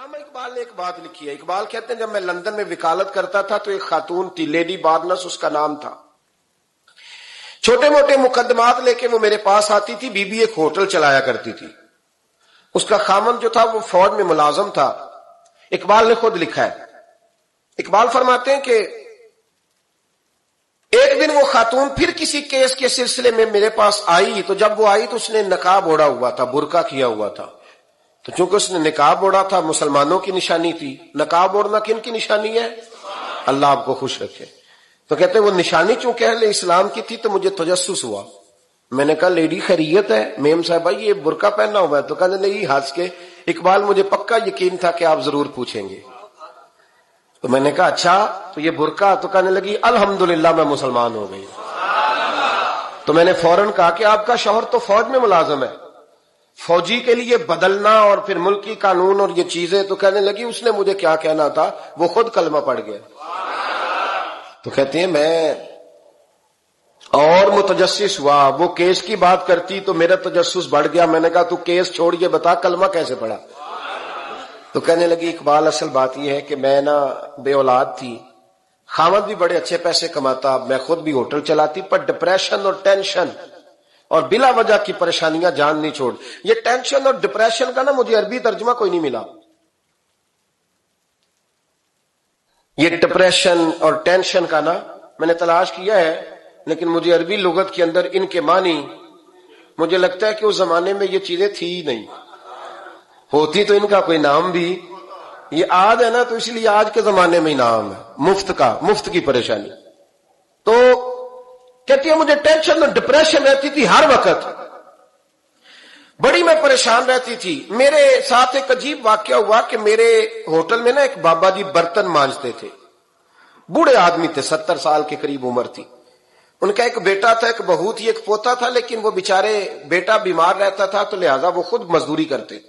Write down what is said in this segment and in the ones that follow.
علامہ اقبال نے ایک بات لکھی ہے. اقبال کہتے ہیں جب میں لندن میں وکالت کرتا تھا تو ایک خاتون تھی, لیڈی بارنس اس کا نام تھا. چھوٹے موٹے مقدمات لے کے وہ میرے پاس آتی تھی. بی بی ایک ہوٹل چلایا کرتی تھی. اس کا خامند جو تھا وہ فوج میں ملازم تھا. اقبال نے خود لکھا ہے, اقبال فرماتے ہیں کہ ایک دن وہ خاتون پھر کسی کیس کے سلسلے میں میرے پاس آئی, تو جب وہ آئی تو اس نے نقاب اوڑھا ہوا تھا, برقع کیا ہوا تھا. تو چونکہ اس نے نقاب اوڑھا تھا, مسلمانوں کی نشانی تھی. نقاب اوڑھنا کن کی نشانی ہے؟ اللہ آپ کو خوش رکھے. تو کہتے ہیں وہ نشانی چونکہ اہل اسلام کی تھی تو مجھے تجسس ہوا. میں نے کہا لیڈی خیریت ہے؟ میم صاحبہ یہ برقع پہننا ہوا ہے. تو کہنے لگی ہنس کے, اقبال مجھے پکا یقین تھا کہ آپ ضرور پوچھیں گے. تو میں نے کہا اچھا تو یہ برقع؟ تو کہنے لگی الحمدللہ میں مسلمان ہو گئی. تو میں نے فوراً کہا کہ آپ کا شوہر تو فوج میں ملازم ہے, فوجی کے لیے بدلنا اور پھر ملکی قانون اور یہ چیزیں. تو کہنے لگی اس نے مجھے کیا کہنا تھا, وہ خود کلمہ پڑھ گیا. تو کہتے ہیں میں اور متجسس ہوا. وہ کیس کی بات کرتی تو میرا تجسس بڑھ گیا. میں نے کہا تو کیس چھوڑ یہ بتا کلمہ کیسے پڑھا؟ تو کہنے لگی اقبال اصل بات یہ ہے کہ میں نا بے اولاد تھی, خامد بھی بڑے اچھے پیسے کماتا, میں خود بھی ہوٹل چلاتی, پر ڈپریشن اور ٹینشن اور بلا وجہ کی پریشانیاں جان نہیں چھوڑ. یہ ٹینشن اور ڈپریشن کا نا مجھے عربی ترجمہ کوئی نہیں ملا. یہ ڈپریشن اور ٹینشن کا نا میں نے تلاش کیا ہے, لیکن مجھے عربی لغت کے اندر ان کے معنی مجھے لگتا ہے کہ اس زمانے میں یہ چیزیں تھی ہی نہیں. ہوتی تو ان کا کوئی نام بھی, یہ آج ہے نا تو اس لیے آج کے زمانے میں ہی نام ہے مفت کا, مفت کی پریشانی. تو کہتی ہے مجھے ٹینشن اور ڈپریشن رہتی تھی ہر وقت, بڑی میں پریشان رہتی تھی. میرے ساتھ ایک عجیب واقعہ ہوا کہ میرے ہوٹل میں نا ایک بابا جی برتن مانجتے تھے, بوڑھے آدمی تھے, 70 سال کے قریب عمر تھی. ان کا ایک بیٹا تھا, ایک بہو تھی, ایک پوتا تھا, لیکن وہ بیچارے بیٹا بیمار رہتا تھا تو لہذا وہ خود مزدوری کرتے.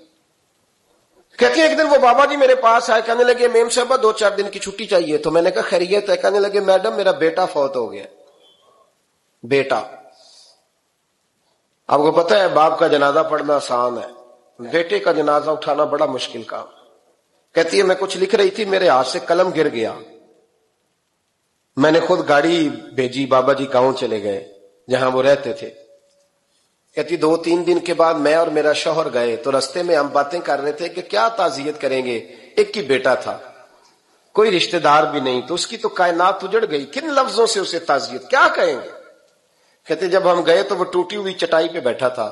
کہتے ہیں ایک دن وہ بابا جی میرے پاس آئے, کہنے لگے میم صاحبہ 2-4 دن کی چھٹی چاہیے. تو میں نے کہا خیریت ہے؟ کہنے لگے میڈم میرا بیٹا فوت ہو گیا. بیٹا, آپ کو پتہ ہے باپ کا جنازہ پڑھنا آسان ہے, بیٹے کا جنازہ اٹھانا بڑا مشکل کام. کہتی ہے میں کچھ لکھ رہی تھی, میرے ہاتھ سے قلم گر گیا. میں نے خود گاڑی بھیجی, بابا جی گاؤں چلے گئے جہاں وہ رہتے تھے. کہتی 2-3 دن کے بعد میں اور میرا شوہر گئے تو رستے میں ہم باتیں کر رہے تھے کہ کیا تعزیت کریں گے. ایک ہی بیٹا تھا, کوئی رشتہ دار بھی نہیں, تو اس کی تو کائنات اجڑ گئی, کن لفظوں سے اسے تعزیت کیا کہیں گے. کہتے جب ہم گئے تو وہ ٹوٹی ہوئی چٹائی پہ بیٹھا تھا,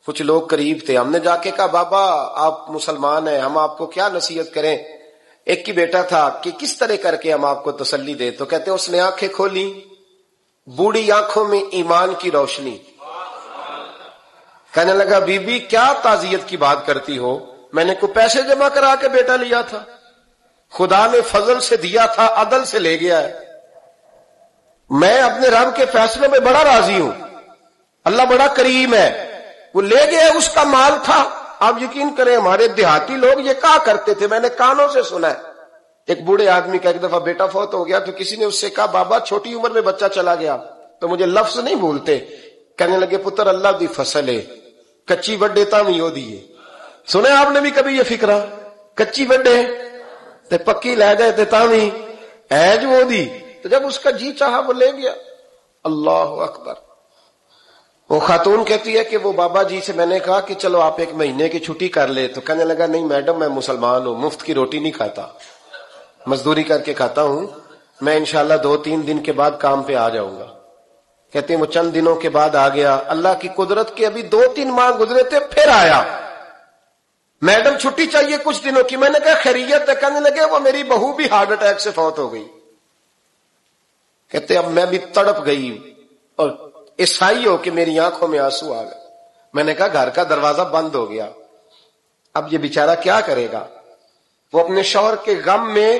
کچھ لوگ قریب تھے. ہم نے جا کے کہا بابا آپ مسلمان ہیں, ہم آپ کو کیا نصیحت کریں, ایک ہی بیٹا تھا, کہ کس طرح کر کے ہم آپ کو تسلی دیں. تو کہتے اس نے آنکھیں کھولی, بوڑھی آنکھوں میں ایمان کی روشنی. کہنے لگا بی بی کیا تعزیت کی بات کرتی ہو, میں نے کوئی پیسے جمع کرا کے بیٹا لیا تھا, خدا نے فضل سے دیا تھا, عدل سے لے گیا ہے. میں اپنے رب کے فیصلوں میں بڑا راضی ہوں, اللہ بڑا کریم ہے, وہ لے گیا, اس کا مال تھا. آپ یقین کریں ہمارے دیہاتی لوگ یہ کہا کرتے تھے, میں نے کانوں سے سنا ہے. ایک بوڑھے آدمی کا ایک دفعہ بیٹا فوت ہو گیا تو کسی نے اس سے کہا بابا چھوٹی عمر میں بچہ چلا گیا, تو مجھے لفظ نہیں بھولتے. کہنے لگے پتر اللہ دی فصل ہے, کچی وڈے تاوی ہو دیے. سنے آپ نے بھی کبھی یہ فکرہ, کچی وڈے تے پکی لے گئے تے تاوی ہے جو ہو دی. تو جب اس کا جی چاہا وہ لے گیا. اللہ اکبر. وہ خاتون کہتی ہے کہ وہ بابا جی سے میں نے کہا کہ چلو آپ 1 مہینے کی چھٹی کر لے. تو کہنے لگا نہیں میڈم میں مسلمان ہوں, مفت کی روٹی نہیں کھاتا, مزدوری کر کے کھاتا ہوں, میں انشاءاللہ 2-3 دن کے بعد کام پہ آ جاؤں گا. کہتے ہیں وہ چند دنوں کے بعد آ گیا. اللہ کی قدرت کے ابھی 2-3 ماہ گزرے تھے پھر آیا. میڈم چھٹی چاہیے کچھ دنوں کی. میں نے کہا خیریت ہے؟ کہنے لگے وہ میری بہو بھی ہارٹ اٹیک سے فوت ہو گئی. کہتے اب میں بھی تڑپ گئی اور عیسائی ہو کہ میری آنکھوں میں آنسو آ گئے. میں نے کہا گھر کا دروازہ بند ہو گیا, اب یہ بیچارہ کیا کرے گا. وہ اپنے شوہر کے غم میں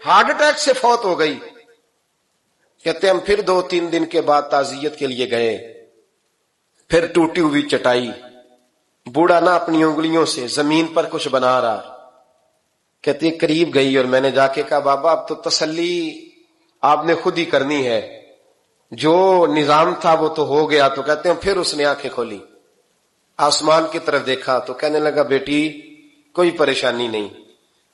ہارٹ اٹیک سے فوت ہو گئی. کہتے ہم پھر 2-3 دن کے بعد تعزیت کے لیے گئے, پھر ٹوٹی ہوئی چٹائی, بوڑھا نہ اپنی انگلیوں سے زمین پر کچھ بنا رہا. کہتے قریب گئی اور میں نے جا کے کہا بابا اب تو تسلی آپ نے خود ہی کرنی ہے, جو نظام تھا وہ تو ہو گیا. تو کہتے ہیں پھر اس نے آنکھیں کھولی, آسمان کی طرف دیکھا تو کہنے لگا بیٹی کوئی پریشانی نہیں,